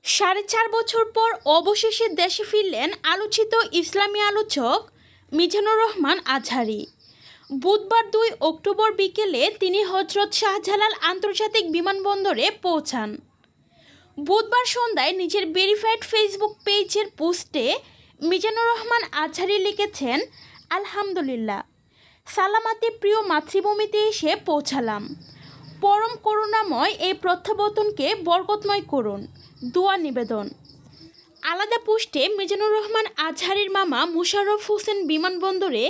4.5 বছর পর অবশেষে দেশে ফিরলেন আলোচিত ইসলামী আলোচক মিজানুর রহমান আজহারী। বুধবার 2 অক্টোবর বিকেলে তিনি হজরত শাহজালাল আন্তর্জাতিক বিমানবন্দরে পৌঁছান। বুধবার সন্ধ্যায় নিজের ভেরিফাইড ফেসবুক পেজের পোস্টে মিজানুর রহমান আজহারী লিখেছেন, আলহামদুলিল্লাহ, সালামাতে প্রিয় মাতৃভূমিতে এসে পৌঁছালাম। পরম করুণাময় এই প্রত্যাবর্তনকে বরকতময় করুন, দোয়া নিবেদন। আলাদা পোস্টে মিজানুর রহমান আজহারীর মামা মুশাররফ হোসেন বিমানবন্দরে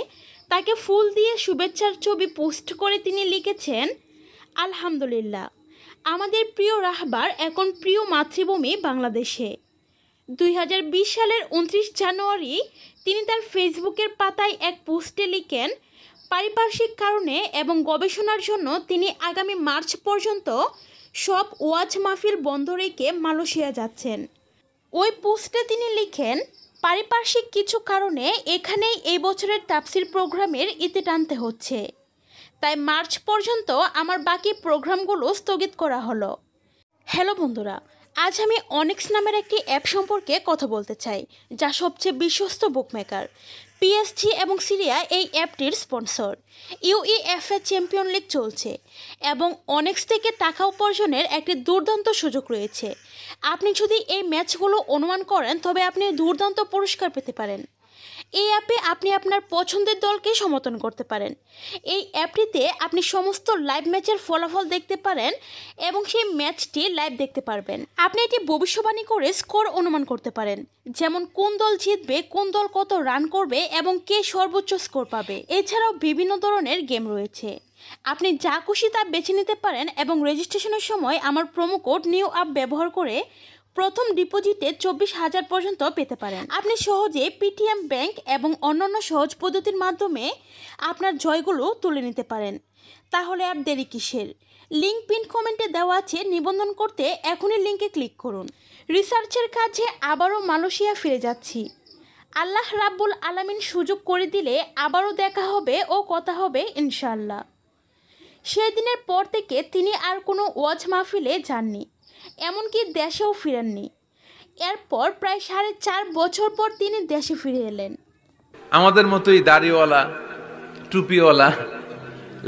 তাকে ফুল দিয়ে শুভেচ্ছার ছবি পোস্ট করে তিনি লিখেছেন, আলহামদুলিল্লাহ, আমাদের প্রিয় রাহবার এখন প্রিয় মাতৃভূমি বাংলাদেশে। 2020 সালের 29 জানুয়ারি তিনি তার ফেসবুকের পাতায় এক পোস্টে লিখেন, পারিপার্শ্বিক কারণে এবং গবেষণার জন্য তিনি আগামী মার্চ পর্যন্ত সব ওয়াজ মাহফিল বন্ধ রেখে মালয়েশিয়া যাচ্ছেন। ওই পোস্টে তিনি লিখেন, পারিপার্শ্বিক কিছু কারণে এখানেই এই বছরের তাফসির প্রোগ্রামের ইতি টানতে হচ্ছে, তাই মার্চ পর্যন্ত আমার বাকি প্রোগ্রামগুলো স্থগিত করা হলো। হ্যালো বন্ধুরা, আজ আমি অনেক্স নামের একটি অ্যাপ সম্পর্কে কথা বলতে চাই, যা সবচেয়ে বিশ্বস্ত বুকমেকার। পিএসজি এবং সিরিয়া এই অ্যাপটির স্পন্সর। ইউইএফএ চ্যাম্পিয়ন লিগ চলছে এবং অনেক্স থেকে টাকা উপার্জনের একটি দুর্দান্ত সুযোগ রয়েছে। আপনি যদি এই ম্যাচগুলো অনুমান করেন তবে আপনি দুর্দান্ত পুরস্কার পেতে পারেন। এই অ্যাপে আপনি আপনার পছন্দের দলকে সমর্থন করতে পারেন। এই অ্যাপটিতে আপনি সমস্ত লাইভ ম্যাচের ফলাফল দেখতে পারেন এবং সেই ম্যাচটি লাইভ দেখতে পারবেন। আপনি এটি ভবিষ্যবাণী করে স্কোর অনুমান করতে পারেন, যেমন কোন দল জিতবে, কোন দল কত রান করবে এবং কে সর্বোচ্চ স্কোর পাবে। এছাড়াও বিভিন্ন ধরনের গেম রয়েছে। আপনি যা খুশি তা বেছে নিতে পারেন এবং রেজিস্ট্রেশনের সময় আমার প্রোমো কোড নিউ আপ ব্যবহার করে প্রথম ডিপোজিটে 24,000 পর্যন্ত পেতে পারেন। আপনি সহজে পেটিএম ব্যাংক এবং অন্যান্য সহজ পদ্ধতির মাধ্যমে আপনার জয়গুলো তুলে নিতে পারেন। তাহলে আর দেরি কিসের? লিঙ্ক পিন কমেন্টে দেওয়া আছে, নিবন্ধন করতে এখনই লিঙ্কে ক্লিক করুন। রিসার্চের কাজে আবারও মালয়েশিয়া ফিরে যাচ্ছি। আল্লাহ রাব্বুল আলামিন সুযোগ করে দিলে আবারও দেখা হবে ও কথা হবে ইনশাআল্লাহ। সেই দিনের পর থেকে তিনি আর কোনো ওয়াজ মাহফিলে যাননি, এমনকি দেশেও ফিরেননি। এরপর প্রায় 4.5 বছর পর তিনি দেশে ফিরে এলেন। আমাদের মতোই দাড়িওয়ালা, টুপিওয়ালা,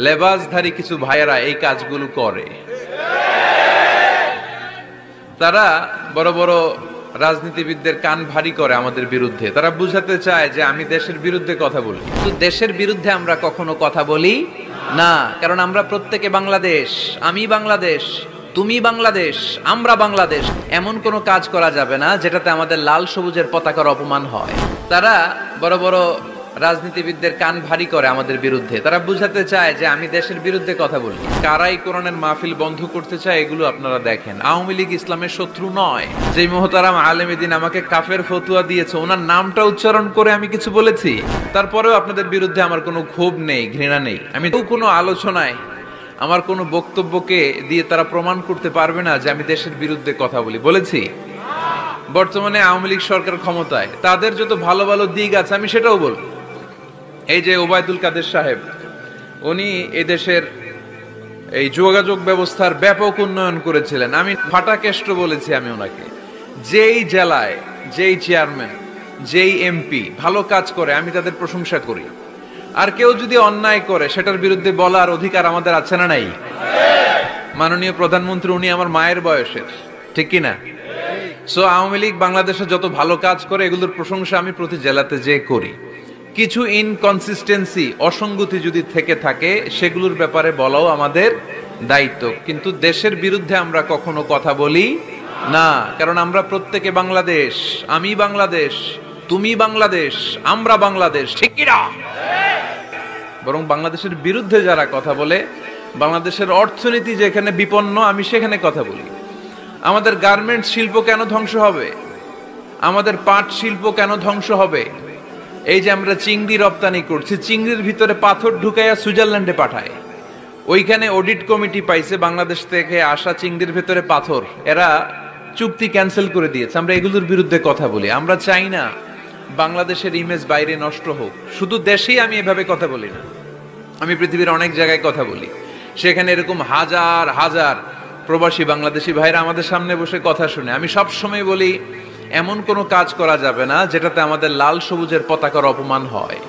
লেবাসধারী কিছু ভাইয়েরা এই কাজগুলো করে। তারা বড় বড় রাজনীতিবিদদের কান ভারী করে আমাদের বিরুদ্ধে। তারা বুঝাতে চায় যে আমি দেশের বিরুদ্ধে কথা বলি, কিন্তু দেশের বিরুদ্ধে আমরা কখনো কথা বলি না, কারণ আমরা প্রত্যেকে বাংলাদেশ। আমি বাংলাদেশ, তুমি বাংলাদেশ, আমরা বাংলাদেশ। এমন কোনো কাজ করা যাবে না যেটাতে আমাদের লাল সবুজের পতাকার অপমান হয়। তারা বড় বড় রাজনীতিবিদদের কান ভারী করে আমাদের বিরুদ্ধে। তারা বুঝাতে চায় যে আমি দেশের বিরুদ্ধে কথা বলি। কারাই কোরআনের মাহফিল বন্ধ করতে চায়, এগুলো আপনারা দেখেন। আওয়ামী লীগ ইসলামের শত্রু নয়। যেই মুহতারাম আলেমে দ্বীন আমাকে কাফের ফতুয়া দিয়েছে, ওনার নামটা উচ্চারণ করে আমি কিছু বলেছি? তারপরেও আপনাদের বিরুদ্ধে আমার কোনো ক্ষোভ নেই, ঘৃণা নেই। আমি তো কোনো আলোচনায় আমার কোনো বক্তব্যকে দিয়ে তারা প্রমাণ করতে পারবে না যে আমি দেশের বিরুদ্ধে কথা বলি। বলেছি? বর্তমানে আওয়ামী লীগ সরকার ক্ষমতায়, তাদের যত ভালো ভালো দিক আছে আমি সেটাও বলবো। এই যে ওবায়দুল কাদের সাহেব, উনি এদেশের এই যোগাযোগ ব্যবস্থার ব্যাপক উন্নয়ন করেছিলেন। আমি ফাটাকেষ্ট বলেছি আমি ওনাকে। যেই জেলায় যেই চেয়ারম্যান, যেই এমপি ভালো কাজ করে আমি তাদের প্রশংসা করি। আর কেউ যদি অন্যায় করে সেটার বিরুদ্ধে বলার অধিকার আমাদের আছে না নাই? মাননীয় প্রধানমন্ত্রী উনি আমার মায়ের বয়সের, ঠিক কিনা? সো আওয়ামী লীগ বাংলাদেশে যত ভালো কাজ করে এগুলোর প্রশংসা আমি প্রতি জেলাতে যে করি। কিছু ইনকনসিস্টেন্সি, অসঙ্গতি যদি থেকে থাকে সেগুলোর ব্যাপারে বলাও আমাদের দায়িত্ব, কিন্তু দেশের বিরুদ্ধে আমরা কখনো কথা বলি না, কারণ আমরা প্রত্যেকে বাংলাদেশ। আমি বাংলাদেশ, তুমি বাংলাদেশ, আমরা বাংলাদেশ, ঠিক কিনা? বরং বাংলাদেশের বিরুদ্ধে যারা কথা বলে, বাংলাদেশের অর্থনীতি যেখানে বিপন্ন আমি সেখানে কথা বলি। আমাদের গার্মেন্টস শিল্প কেন ধ্বংস হবে? আমাদের পাট শিল্প কেন ধ্বংস হবে? এই যে আমরা চিংড়ি রপ্তানি করছি, চিংড়ির ভিতরে পাথর ঢুকাইয়া সুইজারল্যান্ডে পাঠায়। ওইখানে অডিট কমিটি পাইছে বাংলাদেশ থেকে আসা চিংড়ির ভেতরে পাথর, এরা চুক্তি ক্যান্সেল করে দিয়েছে। আমরা এগুলোর বিরুদ্ধে কথা বলি। আমরা চাই না বাংলাদেশের ইমেজ বাইরে নষ্ট হোক। শুধু দেশেই আমি এভাবে কথা বলি না, আমি পৃথিবীর অনেক জায়গায় কথা বলি। সেখানে এরকম হাজার হাজার প্রবাসী বাংলাদেশি ভাইরা আমাদের সামনে বসে কথা শুনে, আমি সব সময় বলি এমন কোনো কাজ করা যাবে না যেটাতে আমাদের লাল সবুজের পতাকার অপমান হয়।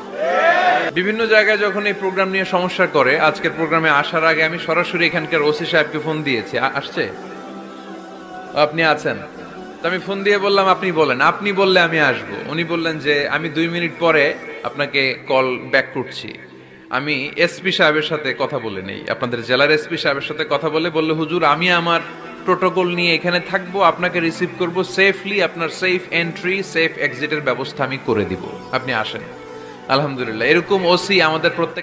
বিভিন্ন জায়গায় যখন এই প্রোগ্রাম নিয়ে সমস্যা করে, আজকের প্রোগ্রামে আসার আগে আমি সরাসরি এখানকার ওসি সাহেবকে ফোন দিয়েছি। আসছে? আপনি আছেন? তো আমি ফোন দিয়ে বললাম আপনি বলেন, আপনি বললে আমি আসব। উনি বললেন যে আমি 2 মিনিট পরে আপনাকে কল ব্যাক করছি। আমি এসপি সাহেবের সাথে কথা বলে নেই, আপনাদের জেলার এসপি সাহেবের সাথে কথা বললে হুজুর আমি আমার প্রোটোকল নিয়ে এখানে থাকবো, আপনাকে রিসিভ করব সেফলি, আপনার সেফ এন্ট্রি সেফ এক্সিটের ব্যবস্থা আমি করে দিব, আপনি আসেন। আলহামদুলিল্লাহ, এরকম ওসি আমাদের প্রত্যেক